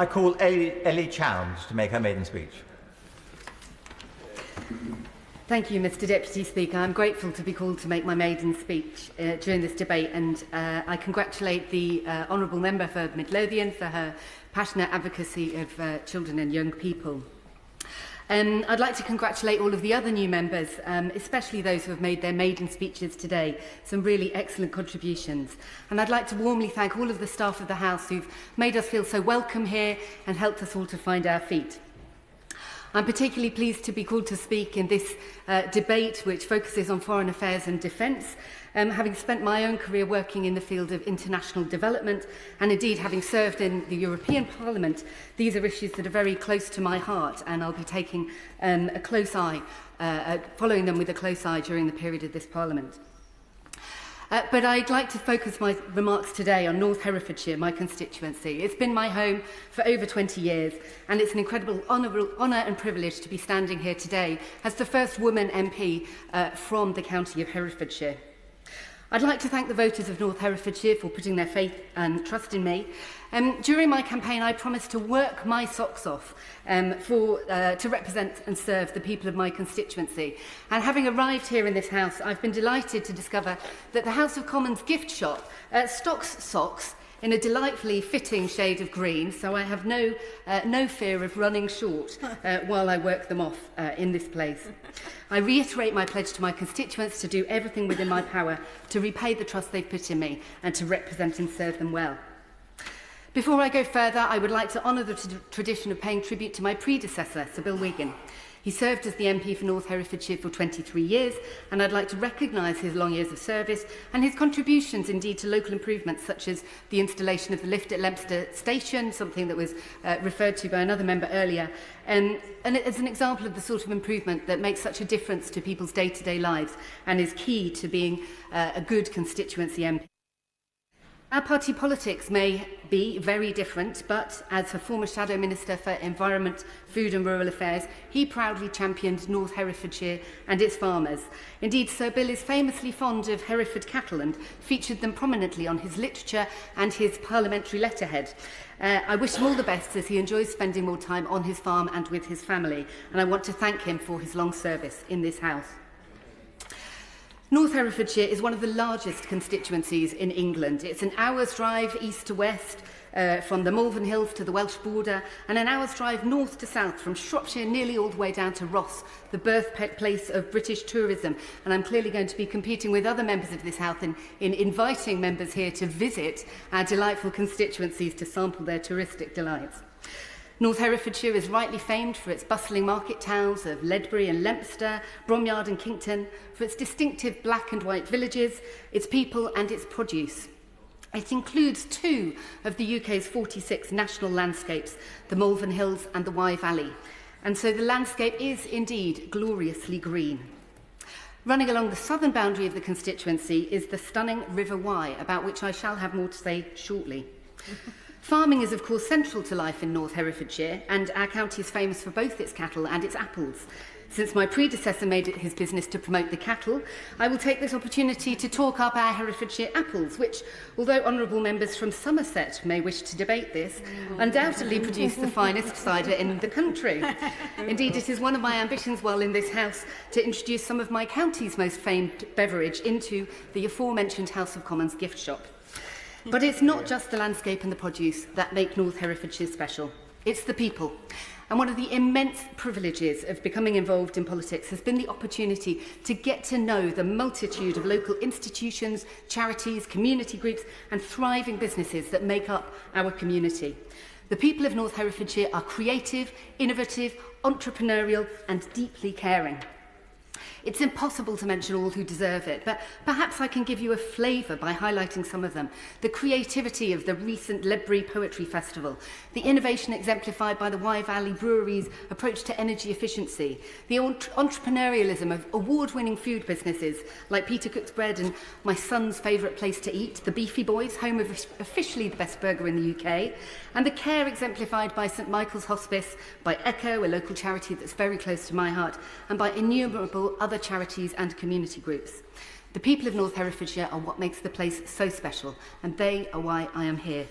I call Ellie Chowns to make her maiden speech. Thank you, Mr Deputy Speaker. I'm grateful to be called to make my maiden speech during this debate, and I congratulate the Honourable Member for Midlothian for her passionate advocacy of children and young people. I'd like to congratulate all of the other new members, especially those who have made their maiden speeches today. Some really excellent contributions. And I'd like to warmly thank all of the staff of the House who've made us feel so welcome here and helped us all to find our feet. I'm particularly pleased to be called to speak in this debate which focuses on foreign affairs and defence, having spent my own career working in the field of international development and indeed having served in the European Parliament. These are issues that are very close to my heart, and I'll be taking a close eye, following them with a close eye during the period of this Parliament. But I'd like to focus my remarks today on North Herefordshire, my constituency. It's been my home for over 20 years, and it's an incredible honour and privilege to be standing here today as the first woman MP from the county of Herefordshire. I'd like to thank the voters of North Herefordshire for putting their faith and trust in me. During my campaign, I promised to work my socks off to represent and serve the people of my constituency. And having arrived here in this House, I've been delighted to discover that the House of Commons gift shop stocks socks in a delightfully fitting shade of green, so I have no fear of running short while I work them off in this place. I reiterate my pledge to my constituents to do everything within my power to repay the trust they've put in me and to represent and serve them well. Before I go further, I would like to honour the tradition of paying tribute to my predecessor, Sir Bill Wigan. He served as the MP for North Herefordshire for 23 years, and I'd like to recognise his long years of service and his contributions indeed to local improvements such as the installation of the lift at Leominster station, something that was referred to by another member earlier, and as an example of the sort of improvement that makes such a difference to people's day-to-day lives and is key to being a good constituency MP. Our party politics may be very different, but as a former Shadow Minister for Environment, Food and Rural Affairs, he proudly championed North Herefordshire and its farmers. Indeed, Sir Bill is famously fond of Hereford cattle and featured them prominently on his literature and his parliamentary letterhead. I wish him all the best as he enjoys spending more time on his farm and with his family, and I want to thank him for his long service in this House. North Herefordshire is one of the largest constituencies in England. It's an hour's drive east to west from the Malvern Hills to the Welsh border, and an hour's drive north to south from Shropshire nearly all the way down to Ross, the birthplace of British tourism. And I'm clearly going to be competing with other members of this House in inviting members here to visit our delightful constituencies to sample their touristic delights. North Herefordshire is rightly famed for its bustling market towns of Ledbury and Leominster, Bromyard and Kington, for its distinctive black and white villages, its people and its produce. It includes two of the UK's 46 national landscapes, the Malvern Hills and the Wye Valley. And so the landscape is indeed gloriously green. Running along the southern boundary of the constituency is the stunning River Wye, about which I shall have more to say shortly. Farming is, of course, central to life in North Herefordshire, and our county is famous for both its cattle and its apples. Since my predecessor made it his business to promote the cattle, I will take this opportunity to talk up our Herefordshire apples, which, although honourable members from Somerset may wish to debate this, undoubtedly produce the finest cider in the country. Indeed, it is one of my ambitions while in this House to introduce some of my county's most famed beverage into the aforementioned House of Commons gift shop. But it's not just the landscape and the produce that make North Herefordshire special. It's the people. And one of the immense privileges of becoming involved in politics has been the opportunity to get to know the multitude of local institutions, charities, community groups and thriving businesses that make up our community. The people of North Herefordshire are creative, innovative, entrepreneurial and deeply caring. It's impossible to mention all who deserve it, but perhaps I can give you a flavour by highlighting some of them. The creativity of the recent Ledbury Poetry Festival, the innovation exemplified by the Wye Valley Brewery's approach to energy efficiency, the entrepreneurialism of award-winning food businesses like Peter Cook's Bread and my son's favourite place to eat, the Beefy Boys, home of officially the best burger in the UK, and the care exemplified by St Michael's Hospice, by Echo, a local charity that's very close to my heart, and by innumerable other charities and community groups. The people of North Herefordshire are what makes the place so special, and they are why I am here.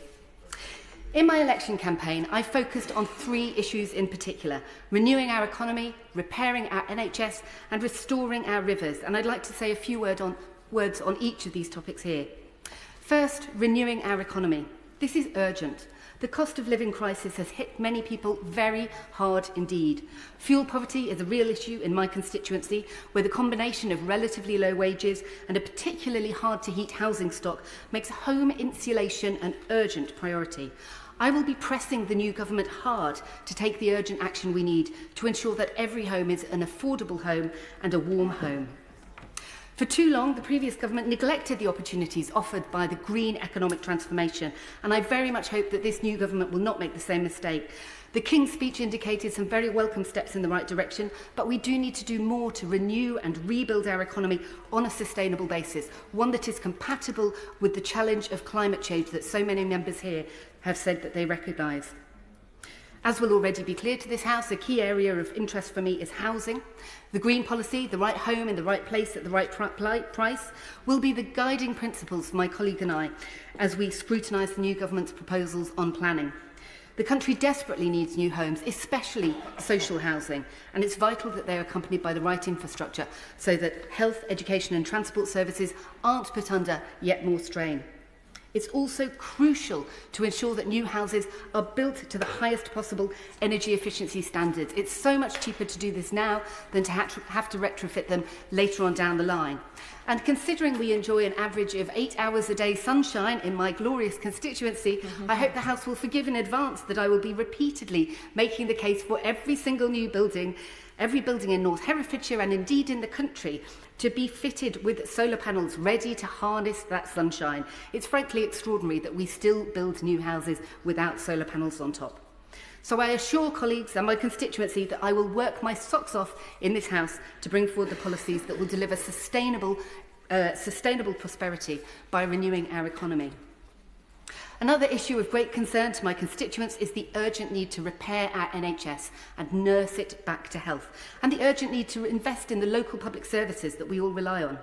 In my election campaign, I focused on 3 issues in particular: renewing our economy, repairing our NHS, and restoring our rivers. And I'd like to say a few words on each of these topics here. First, renewing our economy. This is urgent. The cost of living crisis has hit many people very hard indeed. Fuel poverty is a real issue in my constituency, where the combination of relatively low wages and a particularly hard-to-heat housing stock makes home insulation an urgent priority. I will be pressing the new government hard to take the urgent action we need to ensure that every home is an affordable home and a warm home. For too long, the previous government neglected the opportunities offered by the green economic transformation, and I very much hope that this new government will not make the same mistake. The King's speech indicated some very welcome steps in the right direction, but we do need to do more to renew and rebuild our economy on a sustainable basis, one that is compatible with the challenge of climate change that so many members here have said that they recognise. As will already be clear to this House, a key area of interest for me is housing. The green policy, the right home in the right place at the right price, will be the guiding principles for my colleague and I as we scrutinise the new government's proposals on planning. The country desperately needs new homes, especially social housing, and it's vital that they are accompanied by the right infrastructure so that health, education and transport services aren't put under yet more strain. It's also crucial to ensure that new houses are built to the highest possible energy efficiency standards. It's so much cheaper to do this now than to have to retrofit them later on down the line. And considering we enjoy an average of 8 hours a day sunshine in my glorious constituency, I hope the House will forgive in advance that I will be repeatedly making the case for every single new building, every building in North Herefordshire and indeed in the country, to be fitted with solar panels ready to harness that sunshine. It's frankly extraordinary that we still build new houses without solar panels on top. So I assure colleagues and my constituency that I will work my socks off in this House to bring forward the policies that will deliver sustainable prosperity by renewing our economy. Another issue of great concern to my constituents is the urgent need to repair our NHS and nurse it back to health, and the urgent need to invest in the local public services that we all rely on.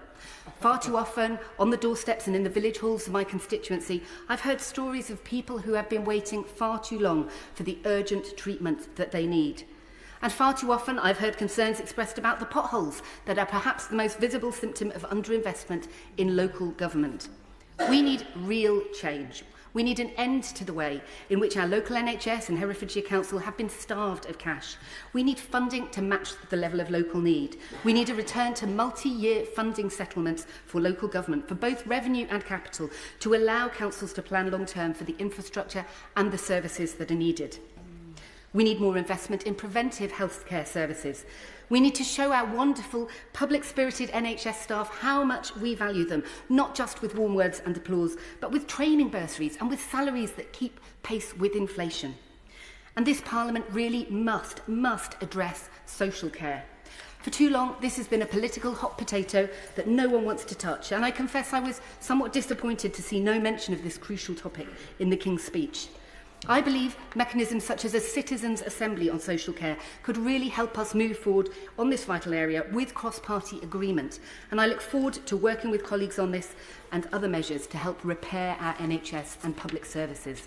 Far too often, on the doorsteps and in the village halls of my constituency, I've heard stories of people who have been waiting far too long for the urgent treatment that they need. And far too often, I've heard concerns expressed about the potholes that are perhaps the most visible symptom of underinvestment in local government. We need real change. We need an end to the way in which our local NHS and Herefordshire Council have been starved of cash. We need funding to match the level of local need. We need a return to multi-year funding settlements for local government, for both revenue and capital, to allow councils to plan long-term for the infrastructure and the services that are needed. We need more investment in preventive healthcare services. We need to show our wonderful, public-spirited NHS staff how much we value them, not just with warm words and applause, but with training bursaries and with salaries that keep pace with inflation. And this Parliament really must address social care. For too long, this has been a political hot potato that no one wants to touch, and I confess I was somewhat disappointed to see no mention of this crucial topic in the King's speech. I believe mechanisms such as a citizens' assembly on social care could really help us move forward on this vital area with cross-party agreement, and I look forward to working with colleagues on this and other measures to help repair our NHS and public services.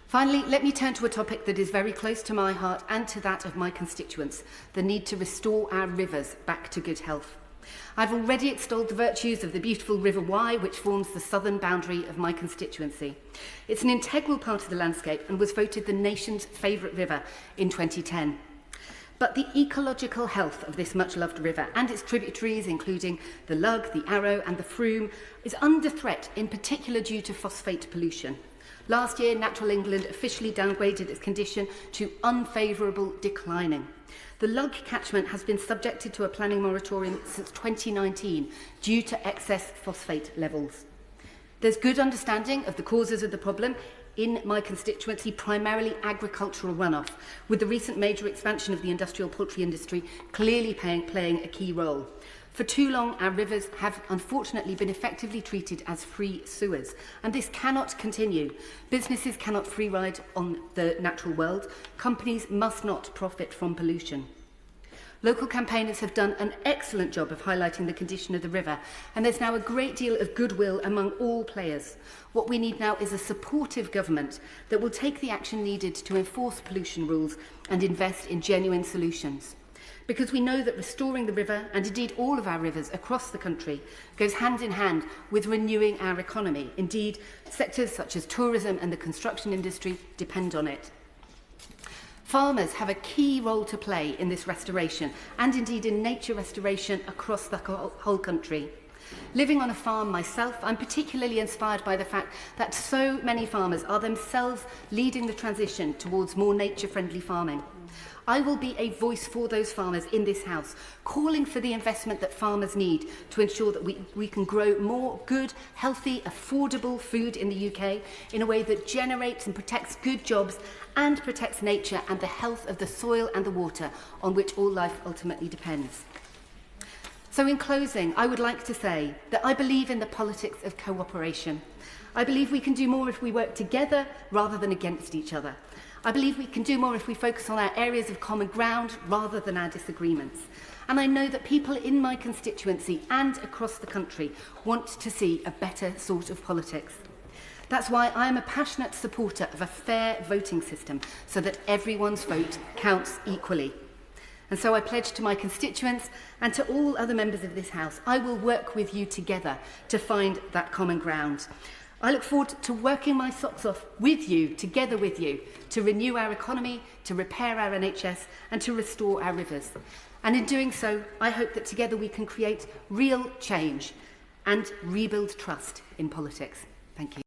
Finally, let me turn to a topic that is very close to my heart and to that of my constituents: the need to restore our rivers back to good health. I've already extolled the virtues of the beautiful River Wye, which forms the southern boundary of my constituency. It's an integral part of the landscape and was voted the nation's favourite river in 2010. But the ecological health of this much-loved river and its tributaries, including the Lug, the Arrow and the Froome, is under threat, in particular due to phosphate pollution. Last year, Natural England officially downgraded its condition to unfavourable declining. The Lug catchment has been subjected to a planning moratorium since 2019 due to excess phosphate levels. There's good understanding of the causes of the problem in my constituency, primarily agricultural runoff, with the recent major expansion of the industrial poultry industry clearly playing a key role. For too long, our rivers have unfortunately been effectively treated as free sewers, and this cannot continue. Businesses cannot free ride on the natural world. Companies must not profit from pollution. Local campaigners have done an excellent job of highlighting the condition of the river, and there's now a great deal of goodwill among all players. What we need now is a supportive government that will take the action needed to enforce pollution rules and invest in genuine solutions. Because we know that restoring the river, and indeed all of our rivers across the country, goes hand in hand with renewing our economy. Indeed, sectors such as tourism and the construction industry depend on it. Farmers have a key role to play in this restoration, and indeed in nature restoration across the whole country. Living on a farm myself, I'm particularly inspired by the fact that so many farmers are themselves leading the transition towards more nature-friendly farming. I will be a voice for those farmers in this House, calling for the investment that farmers need to ensure that we can grow more good, healthy, affordable food in the UK in a way that generates and protects good jobs and protects nature and the health of the soil and the water on which all life ultimately depends. So in closing, I would like to say that I believe in the politics of cooperation. I believe we can do more if we work together rather than against each other. I believe we can do more if we focus on our areas of common ground rather than our disagreements. And I know that people in my constituency and across the country want to see a better sort of politics. That's why I am a passionate supporter of a fair voting system so that everyone's vote counts equally. And so I pledge to my constituents and to all other members of this House, I will work with you together to find that common ground. I look forward to working my socks off with you, together with you, to renew our economy, to repair our NHS and to restore our rivers. And in doing so, I hope that together we can create real change and rebuild trust in politics. Thank you.